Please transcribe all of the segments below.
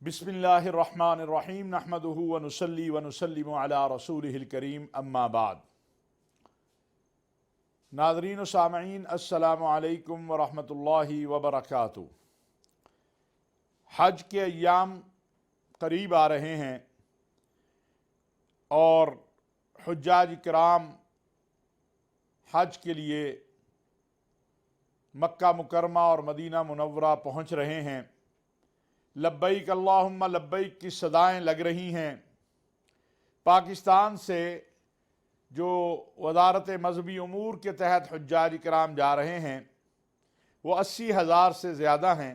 بسم اللہ الرحمن الرحیم نحمدہ ونصلی ونسلم علی رسولہ الکریم اما بعد۔ ناظرین و سامعین السلام علیکم ورحمۃ اللہ وبرکاتہ۔ حج کے ایام قریب آ رہے ہیں اور حجاج کرام حج کے لیے مکہ مکرمہ اور مدینہ منورہ پہنچ رہے ہیں۔ لبیک اللہم لبیک کی صدائیں لگ رہی ہیں۔ پاکستان سے جو وزارت مذہبی امور کے تحت حجاج کرام جا رہے ہیں وہ 80,000 سے زیادہ ہیں،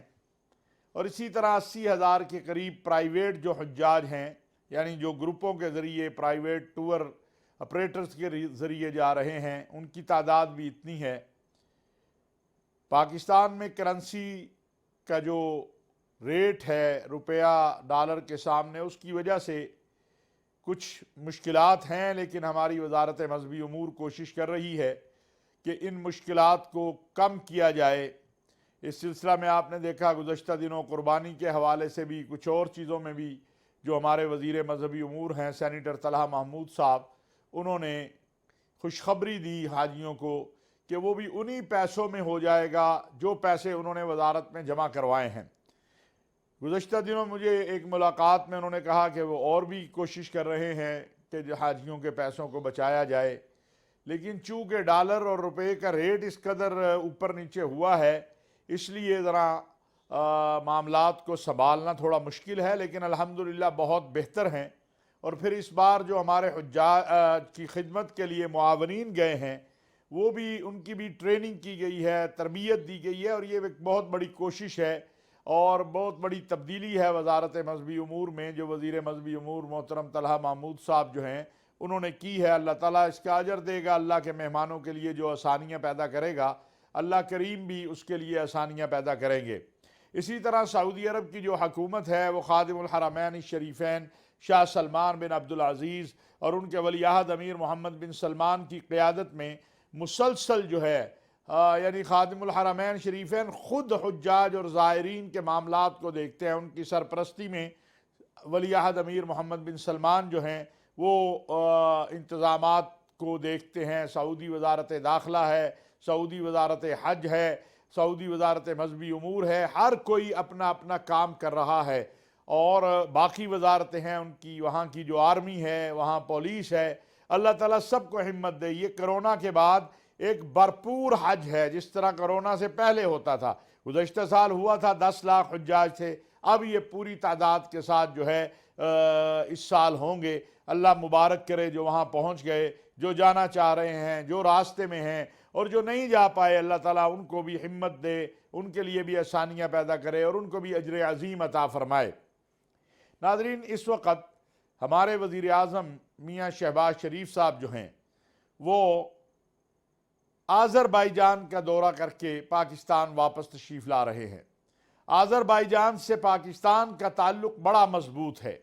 اور اسی طرح 80,000 کے قریب پرائیویٹ جو حجاج ہیں، یعنی جو گروپوں کے ذریعے پرائیویٹ ٹور آپریٹرز کے ذریعے جا رہے ہیں، ان کی تعداد بھی اتنی ہے۔ پاکستان میں کرنسی کا جو ریٹ ہے روپیہ ڈالر کے سامنے، اس کی وجہ سے کچھ مشکلات ہیں، لیکن ہماری وزارت مذہبی امور کوشش کر رہی ہے کہ ان مشکلات کو کم کیا جائے۔ اس سلسلہ میں آپ نے دیکھا گزشتہ دنوں قربانی کے حوالے سے بھی، کچھ اور چیزوں میں بھی، جو ہمارے وزیر مذہبی امور ہیں سینیٹر طلحہ محمود صاحب، انہوں نے خوشخبری دی حاجیوں کو کہ وہ بھی انہی پیسوں میں ہو جائے گا جو پیسے انہوں نے وزارت میں جمع کروائے ہیں۔ گزشتہ دنوں مجھے ایک ملاقات میں انہوں نے کہا کہ وہ اور بھی کوشش کر رہے ہیں کہ حاجیوں کے پیسوں کو بچایا جائے، لیکن چونکہ ڈالر اور روپے کا ریٹ اس قدر اوپر نیچے ہوا ہے، اس لیے ذرا معاملات کو سنبھالنا تھوڑا مشکل ہے، لیکن الحمدللہ بہت بہتر ہیں۔ اور پھر اس بار جو ہمارے حجاج کی خدمت کے لیے معاونین گئے ہیں، وہ بھی ان کی بھی ٹریننگ کی گئی ہے، تربیت دی گئی ہے، اور یہ ایک بہت بڑی کوشش ہے اور بہت بڑی تبدیلی ہے وزارت مذہبی امور میں، جو وزیر مذہبی امور محترم طلحہ محمود صاحب جو ہیں انہوں نے کی ہے۔ اللہ تعالیٰ اس کا اجر دے گا۔ اللہ کے مہمانوں کے لیے جو آسانیاں پیدا کرے گا، اللہ کریم بھی اس کے لیے آسانیاں پیدا کریں گے۔ اسی طرح سعودی عرب کی جو حکومت ہے، وہ خادم الحرمین الشریفین شاہ سلمان بن عبدالعزیز اور ان کے ولی عہد امیر محمد بن سلمان کی قیادت میں مسلسل جو ہے یعنی خادم الحرمین شریفین خود حجاج اور زائرین کے معاملات کو دیکھتے ہیں۔ ان کی سرپرستی میں ولی عہد امیر محمد بن سلمان جو ہیں وہ انتظامات کو دیکھتے ہیں۔ سعودی وزارت داخلہ ہے، سعودی وزارت حج ہے، سعودی وزارت مذہبی امور ہے، ہر کوئی اپنا اپنا کام کر رہا ہے، اور باقی وزارتیں ہیں ان کی، وہاں کی جو آرمی ہے، وہاں پولیس ہے۔ اللہ تعالیٰ سب کو ہمت دے۔ یہ کرونا کے بعد ایک بھرپور حج ہے، جس طرح کرونا سے پہلے ہوتا تھا۔ گزشتہ سال ہوا تھا 10 لاکھ حجاج تھے، اب یہ پوری تعداد کے ساتھ جو ہے اس سال ہوں گے۔ اللہ مبارک کرے جو وہاں پہنچ گئے، جو جانا چاہ رہے ہیں، جو راستے میں ہیں، اور جو نہیں جا پائے، اللہ تعالیٰ ان کو بھی ہمت دے، ان کے لیے بھی آسانیاں پیدا کرے اور ان کو بھی اجر عظیم عطا فرمائے۔ ناظرین، اس وقت ہمارے وزیر اعظم میاں شہباز شریف صاحب جو ہیں وہ آذربائیجان کا دورہ کر کے پاکستان واپس تشریف لا رہے ہیں۔ آذربائیجان سے پاکستان کا تعلق بڑا مضبوط ہے۔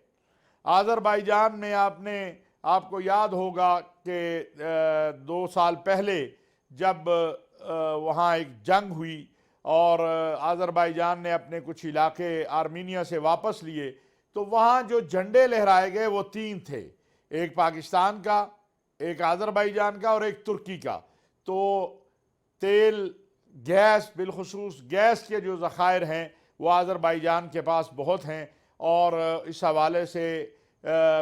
آذربائیجان میں آپ کو یاد ہوگا کہ 2 سال پہلے جب وہاں ایک جنگ ہوئی اور آذربائیجان نے اپنے کچھ علاقے آرمینیا سے واپس لیے، تو وہاں جو جھنڈے لہرائے گئے وہ 3 تھے، ایک پاکستان کا، ایک آذربائیجان کا اور ایک ترکی کا۔ تو تیل، گیس، بالخصوص گیس کے جو ذخائر ہیں وہ آذربائیجان کے پاس بہت ہیں، اور اس حوالے سے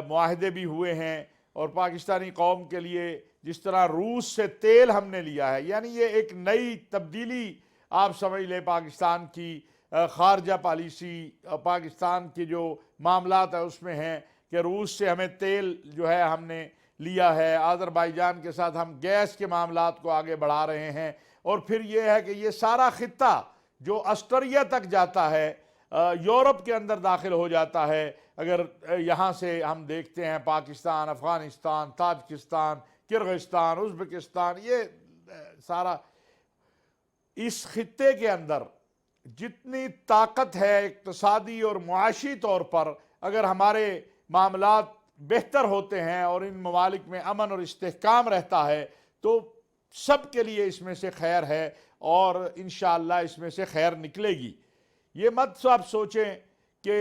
معاہدے بھی ہوئے ہیں، اور پاکستانی قوم کے لیے جس طرح روس سے تیل ہم نے لیا ہے، یعنی یہ ایک نئی تبدیلی آپ سمجھ لیں پاکستان کی خارجہ پالیسی، پاکستان کی جو معاملات ہے اس میں ہیں کہ روس سے ہمیں تیل جو ہے ہم نے لیا ہے، آذربائیجان کے ساتھ ہم گیس کے معاملات کو آگے بڑھا رہے ہیں، اور پھر یہ ہے کہ یہ سارا خطہ جو آسٹریا تک جاتا ہے، یورپ کے اندر داخل ہو جاتا ہے۔ اگر یہاں سے ہم دیکھتے ہیں پاکستان، افغانستان، تاجکستان، کرغزستان، ازبکستان، یہ سارا اس خطے کے اندر جتنی طاقت ہے اقتصادی اور معاشی طور پر، اگر ہمارے معاملات بہتر ہوتے ہیں اور ان ممالک میں امن اور استحکام رہتا ہے، تو سب کے لیے اس میں سے خیر ہے، اور انشاءاللہ اس میں سے خیر نکلے گی۔ یہ مت آپ سوچیں کہ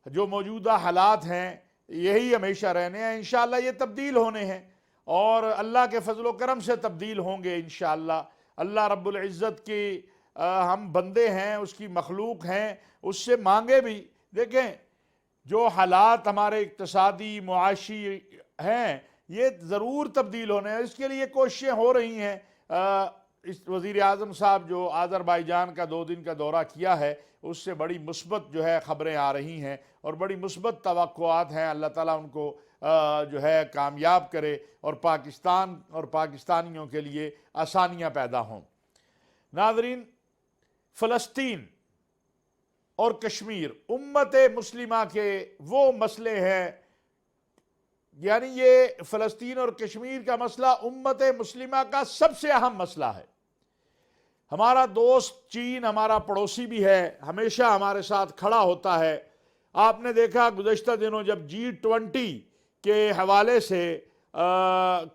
جو موجودہ حالات ہیں یہی ہمیشہ رہنے ہیں، انشاءاللہ یہ تبدیل ہونے ہیں اور اللہ کے فضل و کرم سے تبدیل ہوں گے انشاءاللہ۔ اللہ رب العزت کی ہم بندے ہیں، اس کی مخلوق ہیں، اس سے مانگے بھی۔ دیکھیں جو حالات ہمارے اقتصادی معاشی ہیں یہ ضرور تبدیل ہونے ہیں، اس کے لیے کوششیں ہو رہی ہیں۔ اس وزیر اعظم صاحب جو آذربائیجان کا 2 دن کا دورہ کیا ہے اس سے بڑی مثبت جو ہے خبریں آ رہی ہیں اور بڑی مثبت توقعات ہیں۔ اللہ تعالیٰ ان کو جو ہے کامیاب کرے اور پاکستان اور پاکستانیوں کے لیے آسانیاں پیدا ہوں۔ ناظرین، فلسطین اور کشمیر امت مسلمہ کے وہ مسئلے ہیں، یعنی یہ فلسطین اور کشمیر کا مسئلہ امت مسلمہ کا سب سے اہم مسئلہ ہے۔ ہمارا دوست چین ہمارا پڑوسی بھی ہے، ہمیشہ ہمارے ساتھ کھڑا ہوتا ہے۔ آپ نے دیکھا گزشتہ دنوں جب G20 کے حوالے سے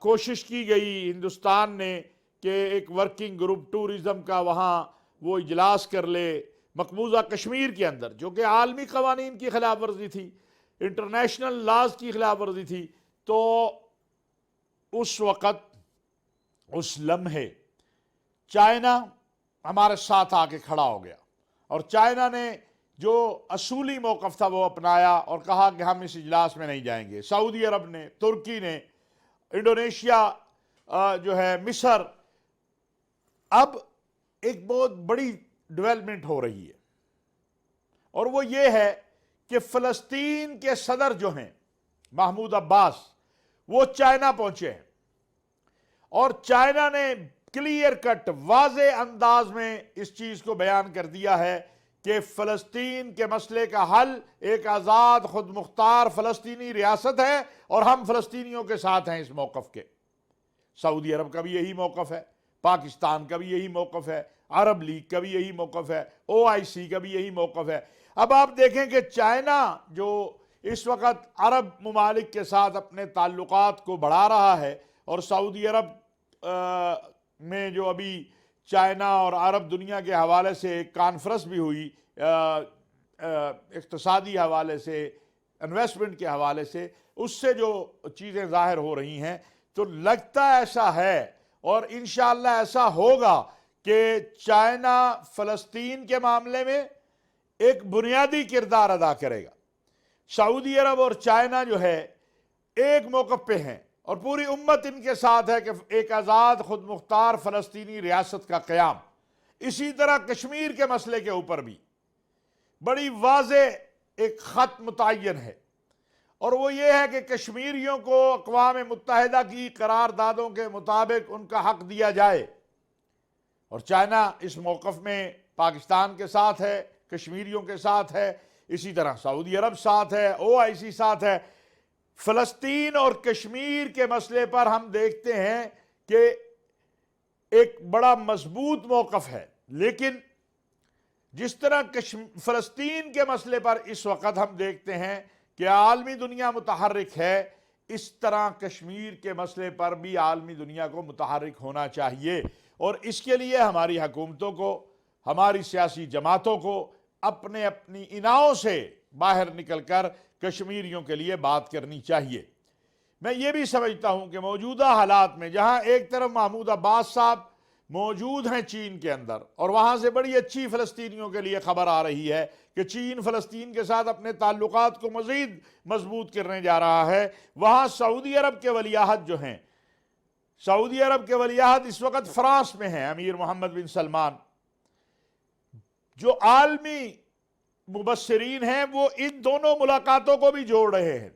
کوشش کی گئی ہندوستان نے کہ ایک ورکنگ گروپ ٹورزم کا وہاں وہ اجلاس کر لے مقبوضہ کشمیر کے اندر، جو کہ عالمی قوانین کی خلاف ورزی تھی، انٹرنیشنل لاز کی خلاف ورزی تھی، تو اس وقت اس لمحے چائنا ہمارے ساتھ آ کے کھڑا ہو گیا اور چائنا نے جو اصولی موقف تھا وہ اپنایا اور کہا کہ ہم اس اجلاس میں نہیں جائیں گے۔ سعودی عرب نے، ترکی نے، انڈونیشیا جو ہے، مصر، اب ایک بہت بڑی ڈیولپمنٹ ہو رہی ہے اور وہ یہ ہے کہ فلسطین کے صدر جو ہیں محمود عباس وہ چائنا پہنچے ہیں اور چائنا نے کلیئر کٹ واضح انداز میں اس چیز کو بیان کر دیا ہے کہ فلسطین کے مسئلے کا حل ایک آزاد خود مختار فلسطینی ریاست ہے اور ہم فلسطینیوں کے ساتھ ہیں اس موقف کے۔ سعودی عرب کا بھی یہی موقف ہے، پاکستان کا بھی یہی موقف ہے، عرب لیگ کا بھی یہی موقف ہے، OIC کا بھی یہی موقف ہے۔ اب آپ دیکھیں کہ چائنا جو اس وقت عرب ممالک کے ساتھ اپنے تعلقات کو بڑھا رہا ہے اور سعودی عرب میں جو ابھی چائنا اور عرب دنیا کے حوالے سے ایک کانفرنس بھی ہوئی اقتصادی حوالے سے، انویسٹمنٹ کے حوالے سے، اس سے جو چیزیں ظاہر ہو رہی ہیں تو لگتا ایسا ہے اور انشاءاللہ ایسا ہوگا کہ چائنا فلسطین کے معاملے میں ایک بنیادی کردار ادا کرے گا۔ سعودی عرب اور چائنا جو ہے ایک موقف پہ ہیں اور پوری امت ان کے ساتھ ہے کہ ایک آزاد خود مختار فلسطینی ریاست کا قیام۔ اسی طرح کشمیر کے مسئلے کے اوپر بھی بڑی واضح ایک خط متعین ہے اور وہ یہ ہے کہ کشمیریوں کو اقوام متحدہ کی قراردادوں کے مطابق ان کا حق دیا جائے اور چائنا اس موقف میں پاکستان کے ساتھ ہے، کشمیریوں کے ساتھ ہے، اسی طرح سعودی عرب ساتھ ہے، OIC ساتھ ہے۔ فلسطین اور کشمیر کے مسئلے پر ہم دیکھتے ہیں کہ ایک بڑا مضبوط موقف ہے، لیکن جس طرح فلسطین کے مسئلے پر اس وقت ہم دیکھتے ہیں کہ عالمی دنیا متحرک ہے، اس طرح کشمیر کے مسئلے پر بھی عالمی دنیا کو متحرک ہونا چاہیے اور اس کے لیے ہماری حکومتوں کو، ہماری سیاسی جماعتوں کو اپنے اپنی اناؤں سے باہر نکل کر کشمیریوں کے لیے بات کرنی چاہیے۔ میں یہ بھی سمجھتا ہوں کہ موجودہ حالات میں جہاں ایک طرف محمود عباس صاحب موجود ہیں چین کے اندر اور وہاں سے بڑی اچھی فلسطینیوں کے لیے خبر آ رہی ہے کہ چین فلسطین کے ساتھ اپنے تعلقات کو مزید مضبوط کرنے جا رہا ہے، وہاں سعودی عرب کے ولی عہد جو ہیں، سعودی عرب کے ولی عہد اس وقت فرانس میں ہیں، امیر محمد بن سلمان، جو عالمی مبصرین ہیں وہ ان دونوں ملاقاتوں کو بھی جوڑ رہے ہیں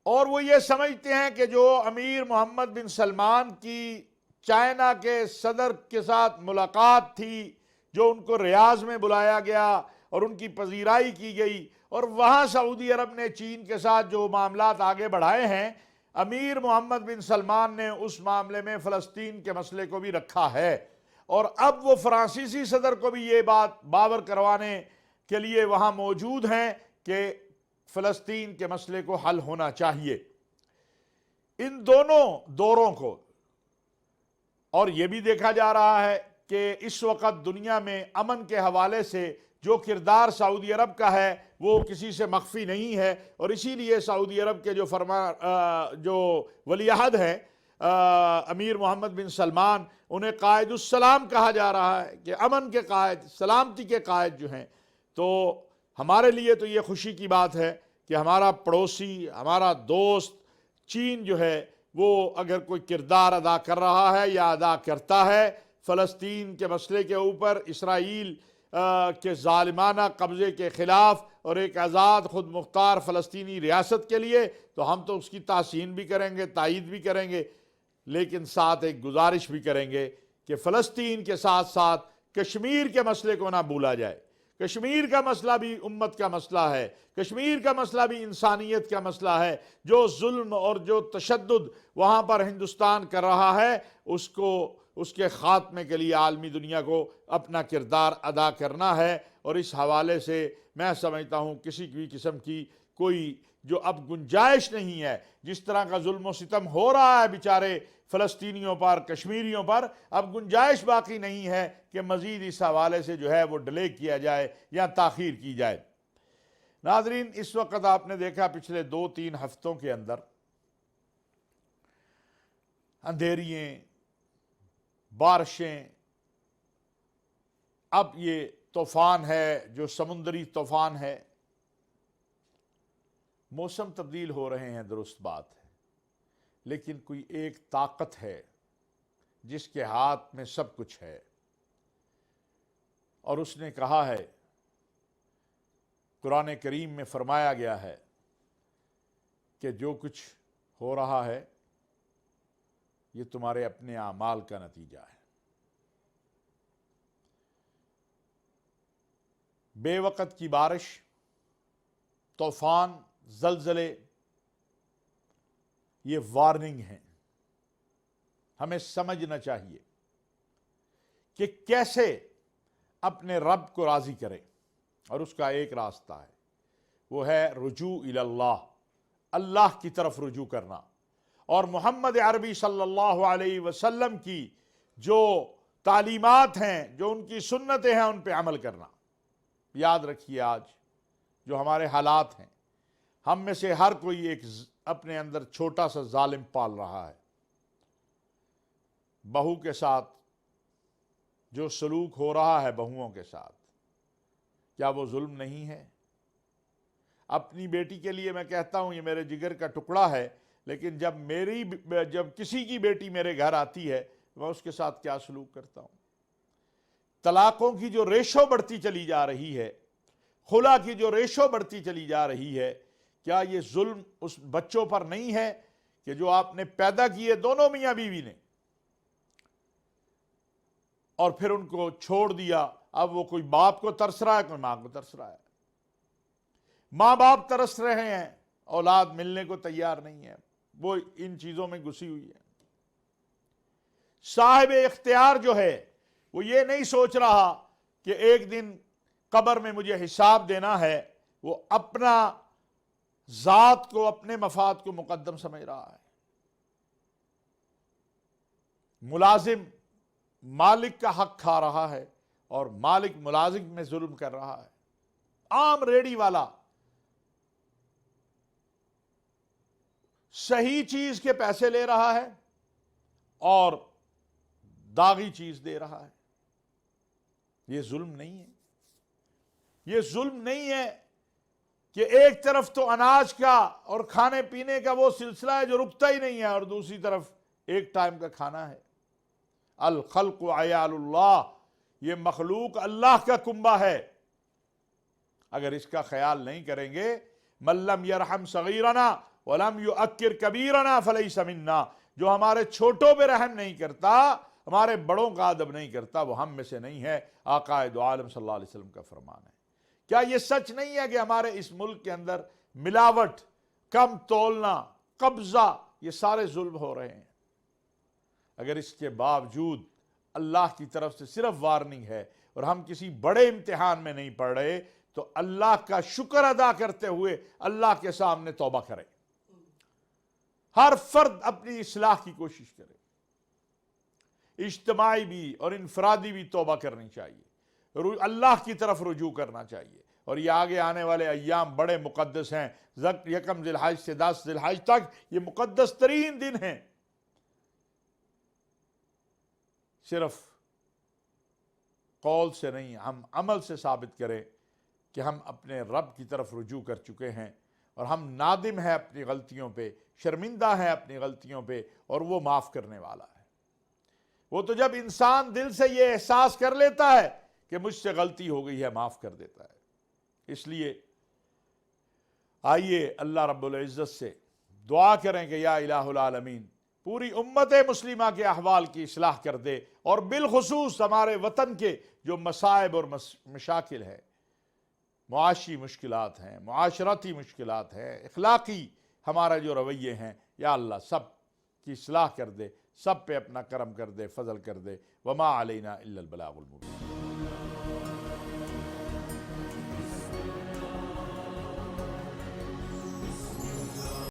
اور وہ یہ سمجھتے ہیں کہ جو امیر محمد بن سلمان کی چائنا کے صدر کے ساتھ ملاقات تھی، جو ان کو ریاض میں بلایا گیا اور ان کی پذیرائی کی گئی اور وہاں سعودی عرب نے چین کے ساتھ جو معاملات آگے بڑھائے ہیں، امیر محمد بن سلمان نے اس معاملے میں فلسطین کے مسئلے کو بھی رکھا ہے اور اب وہ فرانسیسی صدر کو بھی یہ بات باور کروانے کے لیے وہاں موجود ہیں کہ فلسطین کے مسئلے کو حل ہونا چاہیے۔ ان دونوں دوروں کو اور یہ بھی دیکھا جا رہا ہے کہ اس وقت دنیا میں امن کے حوالے سے جو کردار سعودی عرب کا ہے وہ کسی سے مخفی نہیں ہے، اور اسی لیے سعودی عرب کے جو ولی عہد ہیں امیر محمد بن سلمان، انہیں قائد السلام کہا جا رہا ہے کہ امن کے قائد، سلامتی کے قائد جو ہیں۔ تو ہمارے لیے تو یہ خوشی کی بات ہے کہ ہمارا پڑوسی، ہمارا دوست چین جو ہے وہ اگر کوئی کردار ادا کر رہا ہے یا ادا کرتا ہے فلسطین کے مسئلے کے اوپر، اسرائیل کے ظالمانہ قبضے کے خلاف اور ایک آزاد خود مختار فلسطینی ریاست کے لیے، تو ہم تو اس کی تحسین بھی کریں گے، تائید بھی کریں گے، لیکن ساتھ ایک گزارش بھی کریں گے کہ فلسطین کے ساتھ ساتھ کشمیر کے مسئلے کو نہ بھولا جائے۔ کشمیر کا مسئلہ بھی امت کا مسئلہ ہے، کشمیر کا مسئلہ بھی انسانیت کا مسئلہ ہے۔ جو ظلم اور جو تشدد وہاں پر ہندوستان کر رہا ہے، اس کے خاتمے کے لیے عالمی دنیا کو اپنا کردار ادا کرنا ہے، اور اس حوالے سے میں سمجھتا ہوں کسی بھی قسم کی کوئی جو اب گنجائش نہیں ہے۔ جس طرح کا ظلم و ستم ہو رہا ہے بیچارے فلسطینیوں پر، کشمیریوں پر، اب گنجائش باقی نہیں ہے کہ مزید اس حوالے سے جو ہے وہ ڈیلے کیا جائے یا تاخیر کی جائے۔ ناظرین، اس وقت آپ نے دیکھا پچھلے 2-3 ہفتوں کے اندر اندھیرییں، بارشیں، اب یہ طوفان ہے جو سمندری طوفان ہے، موسم تبدیل ہو رہے ہیں، درست بات ہے، لیکن کوئی ایک طاقت ہے جس کے ہاتھ میں سب کچھ ہے، اور اس نے کہا ہے، قرآن کریم میں فرمایا گیا ہے کہ جو کچھ ہو رہا ہے یہ تمہارے اپنے اعمال کا نتیجہ ہے۔ بے وقت کی بارش، طوفان، زلزلے، یہ وارننگ ہیں۔ ہمیں سمجھنا چاہیے کہ کیسے اپنے رب کو راضی کریں، اور اس کا ایک راستہ ہے، وہ ہے رجوع الی اللہ، اللہ کی طرف رجوع کرنا، اور محمد عربی صلی اللہ علیہ وسلم کی جو تعلیمات ہیں، جو ان کی سنتیں ہیں، ان پہ عمل کرنا۔ یاد رکھیے، آج جو ہمارے حالات ہیں، ہم میں سے ہر کوئی ایک اپنے اندر چھوٹا سا ظالم پال رہا ہے۔ بہو کے ساتھ جو سلوک ہو رہا ہے، بہوؤں کے ساتھ، کیا وہ ظلم نہیں ہے؟ اپنی بیٹی کے لیے میں کہتا ہوں یہ میرے جگر کا ٹکڑا ہے، لیکن جب کسی کی بیٹی میرے گھر آتی ہے، میں اس کے ساتھ کیا سلوک کرتا ہوں؟ طلاقوں کی جو ریشو بڑھتی چلی جا رہی ہے، خلا کی جو ریشو بڑھتی چلی جا رہی ہے، کیا یہ ظلم اس بچوں پر نہیں ہے کہ جو آپ نے پیدا کیے دونوں میاں بیوی نے، اور پھر ان کو چھوڑ دیا؟ اب وہ کوئی باپ کو ترس رہا ہے، کوئی ماں کو ترس رہا ہے، ماں باپ ترس رہے ہیں، اولاد ملنے کو تیار نہیں ہے، وہ ان چیزوں میں گھسی ہوئی ہے۔ صاحب اختیار جو ہے وہ یہ نہیں سوچ رہا کہ ایک دن قبر میں مجھے حساب دینا ہے، وہ اپنا ذات کو، اپنے مفاد کو مقدم سمجھ رہا ہے۔ ملازم مالک کا حق کھا رہا ہے، اور مالک ملازم میں ظلم کر رہا ہے۔ عام ریڑھی والا صحیح چیز کے پیسے لے رہا ہے اور داغی چیز دے رہا ہے۔ یہ ظلم نہیں ہے؟ یہ ظلم نہیں ہے کہ ایک طرف تو اناج کا اور کھانے پینے کا وہ سلسلہ ہے جو رکتا ہی نہیں ہے، اور دوسری طرف ایک ٹائم کا کھانا ہے۔ الخلق عیال اللہ، یہ مخلوق اللہ کا کنبہ ہے۔ اگر اس کا خیال نہیں کریں گے، من لم یرحم صغیرنا ولم یؤکر کبیرنا فلیس منا، جو ہمارے چھوٹوں پہ رحم نہیں کرتا، ہمارے بڑوں کا ادب نہیں کرتا، وہ ہم میں سے نہیں ہے۔ آقا دو عالم صلی اللہ علیہ وسلم کا فرمان ہے۔ کیا یہ سچ نہیں ہے کہ ہمارے اس ملک کے اندر ملاوٹ، کم تولنا، قبضہ، یہ سارے ظلم ہو رہے ہیں؟ اگر اس کے باوجود اللہ کی طرف سے صرف وارننگ ہے اور ہم کسی بڑے امتحان میں نہیں پڑ رہے، تو اللہ کا شکر ادا کرتے ہوئے اللہ کے سامنے توبہ کریں۔ ہر فرد اپنی اصلاح کی کوشش کرے، اجتماعی بھی اور انفرادی بھی توبہ کرنی چاہیے۔ اللہ کی طرف رجوع کرنا چاہیے. اور یہ آگے آنے والے ایام بڑے مقدس ہیں. 1 ذی الحج سے 10 ذی الحج تک یہ مقدس ترین دن ہیں. صرف قول سے نہیں، ہم عمل سے ثابت کریں کہ ہم اپنے رب کی طرف رجوع کر چکے ہیں اور ہم نادم ہیں اپنی غلطیوں پہ، شرمندہ ہیں اپنی غلطیوں پہ، اور وہ معاف کرنے والا ہے. وہ تو جب انسان دل سے یہ احساس کر لیتا ہے کہ مجھ سے غلطی ہو گئی ہے، معاف کر دیتا ہے. اس لیے آئیے اللہ رب العزت سے دعا کریں کہ یا الہ العالمین پوری امت مسلمہ کے احوال کی اصلاح کر دے، اور بالخصوص ہمارے وطن کے جو مصائب اور مشاکل ہے، معاشی مشکلات ہیں، معاشرتی مشکلات ہیں، اخلاقی ہمارا جو رویے ہیں، یا اللہ سب کی اصلاح کر دے، سب پہ اپنا کرم کر دے، فضل کر دے. وما علینا الا البلاغ المبین.